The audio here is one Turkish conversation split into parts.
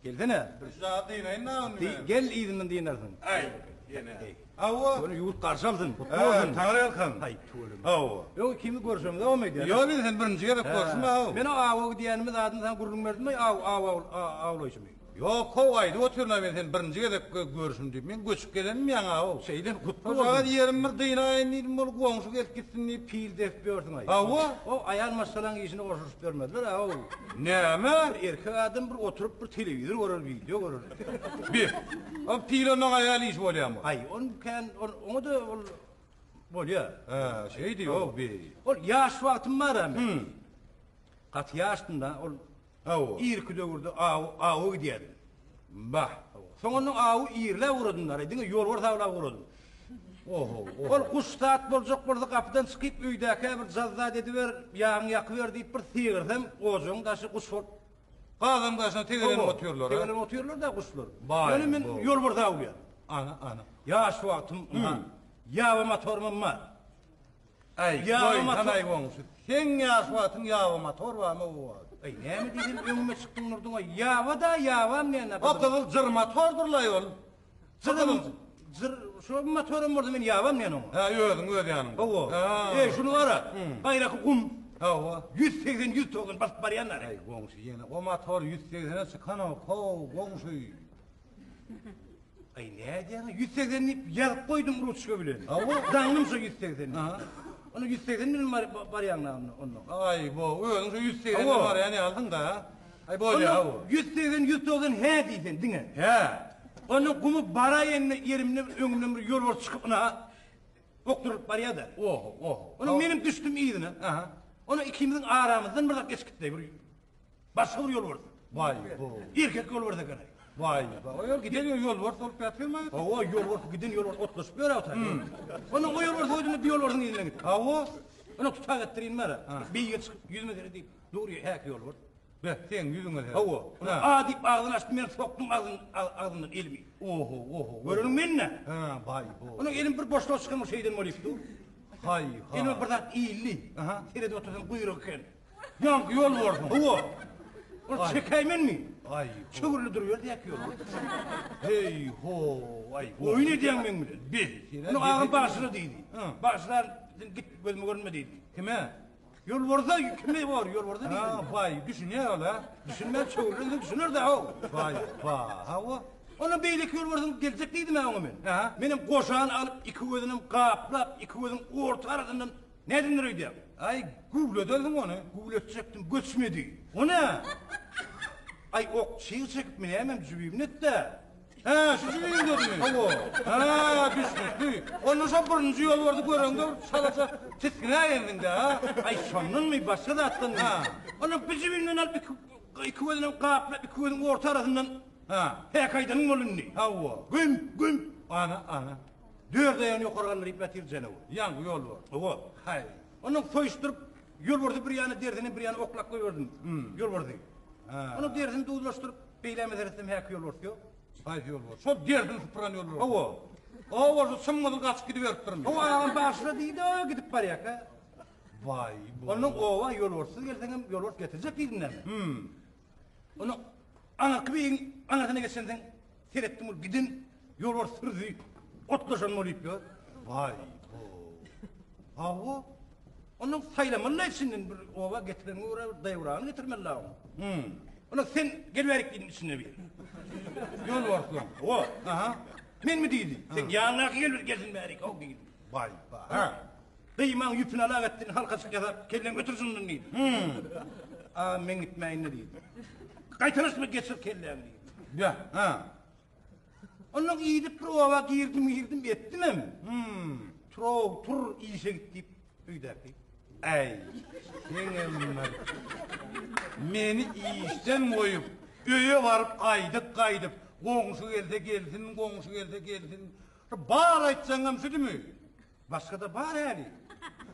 Geldene. Zaten yine ne onu? Gel izinden diyenersin. Ay. Yine. Ava. Bunu yurt karşıaldın. Tanrı yalkan. Hay tuğulum. Ava. Yok kimi görüşüm devam ediyor. Yo ben sen birinci kere koşma av. Men avu diyenimiz adını sen gurulun verdin mi? Avlayışım. Yo kovaydı oturma ben sen birinci kere görüşüm deyip men göçüp gelenim yana av. Şeyde kutlu O zaman yerim bir dıyna indim ol gonşu gelip gitsin diye pil def gördün ay. Ava. O ayal masalan işini koşuş vermediler av. Neme? Erkek adam bir oturup bir televizyon görür, video görür. Bir. O pil onun ayağlı iş oluyor mu? Ay onu da oluyor. Ha şey diyor bir. O yaş vaktim var ama. Kat yaştında o Ava. İrkide vurdu, avu gidiyordu. Bah. Sonra avu iyirle vurdular, edin yol var tavla vurdu. Oho. Ol kuştat bolcak burada kapıdan çıkıp üydeki bir cazza dediler, yağın yakıver deyip bir sıyırdım, ozun taşı kuş var. Kazım taşına tegerini otuyorlar ha. Tegerini otuyorlar da kuşlar. Vay, Yani ben vay. yol var tavla. Ana. Yaş vaktim, yağ ve motorum var. Ay, Ya koy ama tanay gonşu. Sen yaşvatın yağı motor var mı o var? Ay ne mi dedim önüme çıktın nurdun o yağva da yağvam ne ne? O kızıl zır motordur la yol. Şu motorum vardı ben yağvam ne onu? Ha ödün yanında. O. Ha. Şunu ara. Bayrak kum. Ha o. 180 100 togun bas barayanlar. Ay gonşu yine o motor 180'e çıkan o ko gonşu. Ay ne diyorsun? 180'ni yazıp koydum Rusça bile. Ha o. Danlım şu 180'ni. Ha. Onu 180 benim barayanlar onu. Ay bu ödün şu 180'e Ha, o. var yani aldın da. Ay böyle ha o. 180 100 togun he diysen dinle. He. Onun kumu bara yerimle önümden bir yol var çıkıp ona okturup baraya da. Oho. Onun benim düştüm iyiydi. Aha. Onu ikimizin aramızdan bir dakika eskitti. Başka bir yol vardı. Vay bu. Erkek yol vardı gene. Vay. O yol gidiyor yol var sol yatıyor mu? O yol var gidin yol var otlaşıp böyle otar. Onun o yol var koyduğunda bir yol vardı izinden gitti. Ha o. Onu tutak ettireyim bana. Bir yıl çıkıp 100 metre deyip doğruya hek yol var. Be sen yüzüne. O. Onu a deyip ağzını açtım ben soktum ağzından elimi. Oho. Görürüm ben ne? Ha vay bu. Onun elim bir boşluğa çıkmış şeyden moliftu. Hay Elime bir dakika iyili. Aha. Terede otursun kuyrukken. Yankı yol vardı. O. Onu çekeymen mi? Ay. Çukurlu duruyor diye yakıyor. Hey ho. Ay. Oyun ediyen ben mi? Bir. Onu ağın başına değildi. Hı. Başlar git gözümü görme değildi. Kime? Yol vardı, kime var? Yol vardı Ha değildi. vay düşünüyor la. Düşünmem çukurlu düşünür de o. Vay ha o. Onun beylik yol vardı gelecek değildi ben onu ben. Aha. Benim koşağını alıp iki gözünüm kaplap, iki gözüm orta arasından ne dinler öyle? Ay Google dedim onu. Google edecektim, göçmedi. O ne? Ay ok şeyi çekip mi ne hemen cübeyim net de. Ha şu cübeyim dedim. O. Ha düşmüş. Onun birinci yol vardı göründü. Salasa tiskine ayındın ha. Ay sonun mu başka da attın Ha. Onun bir cübeyimden alıp iki gözünün kapla, iki gözün orta arasından Ha. hekaydanın olun ne? Ha o. Güm. Ana. Dört ayağını yukarılarına ipletir canavar. Yankı yol var. O. Hay. Onun soyuşturup yol vardı bir yana derdini bir yana oklak koyuyordun. Yol vardı. Ha. Onu derdini doğulaştırıp beyleme dersem hek yol vardı yok. Hay yol var. Şu derdin süpüren yol var. O. O var sımmadı kaç gidiverip durmuş. O ayağın başına değil de o gidip barayak ha. Vay bu. Onun ova yol varsız gelsen yol vars getirecek değildin mi? Onu ana kıbeyim anasına geçsenden seyrettim ol gidin yol vars sırdı otlaşan mı olup yok. Vay bu. Ha o. Onun saylamanla içinden bir ova getiren uğra dayavrağını getirmeli onu. Onu sen gel verik gidin içine bir. Yol var lan. O. Aha. Men mi değildi? Sen yanına gelsin verik o değil. Vay. Ha. Dıyman yüpün ala ettin halka çıkasa kellen götürsün onu değil. Aa men gitmeyin ne değil. Kaytanış mı geçir kellen değil. Ya. Ha. Onun iyiydi prova girdim ettim mi? Tur işe gittik üydeki. Ey. Benim meni işten koyup öye varıp kaydıp komşu gelse gelsin. Bağır aytsanım şu değil mi? Başka da var yani.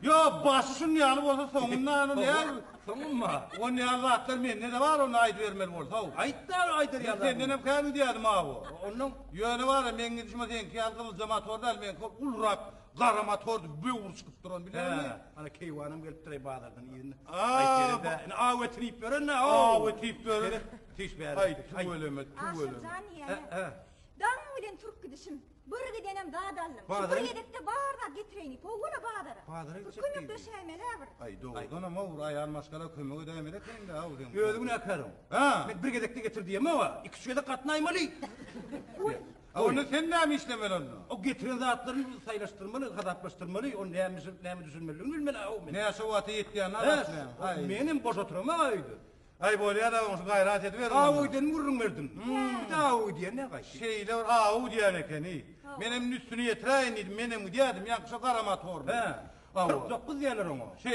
Ya başısın yalı olsa sonundan ne al? Tamam mı? O ne Allah'tan ne de var onu ayet vermeli olsa. Aydır ya. Senden hep kaybı diyedim abi. Onun Yönü var ya men gidişme sen ki algılı cemaat orada men ulrak Qara motordu böwür çıkıp duran bilermi? Ana keywanım gelip duray bazardan ýerine. Aa, Ayterde aw etrip berenne Aw etip börer. Tiş ber. Ay tu öleme, tu öleme. Aşırcan He, yani. he. Dağın bilen Türk gidişim. Bir gidenem dağdallım. Bağdarı? Şu bir yedekte bağırma getireyini. Povguna bağdara. Bağdara Bir gidecek günlük değil. döşeymeler bir. Ay doğrudan ama uğra ayağın maskara kömüğü ödemede kendi avdun. Gözüne akarım. Ha. Ben bir gedekte getir diyem ama iki şöyle katnaymalı. Onu sen ne mi işlemeli onu? O getiren zatlarını saylaştırmalı, hadaplaştırmalı, o neyimi düşünmeli, bilmeli. Ne yaşavatı yettiğin Evet, anasını. Ay. benim boş oturma aydı. Ay böyle adamın gayret ediver. Avuydun vurun verdin. Bir daha avuy diye ne kaçtı? Şeyler avu diyen ekeni. Benim üstünü yetireyim dedim, benim diyedim, yankışa kara motor. He. Avu. 49 yerler onu. Şey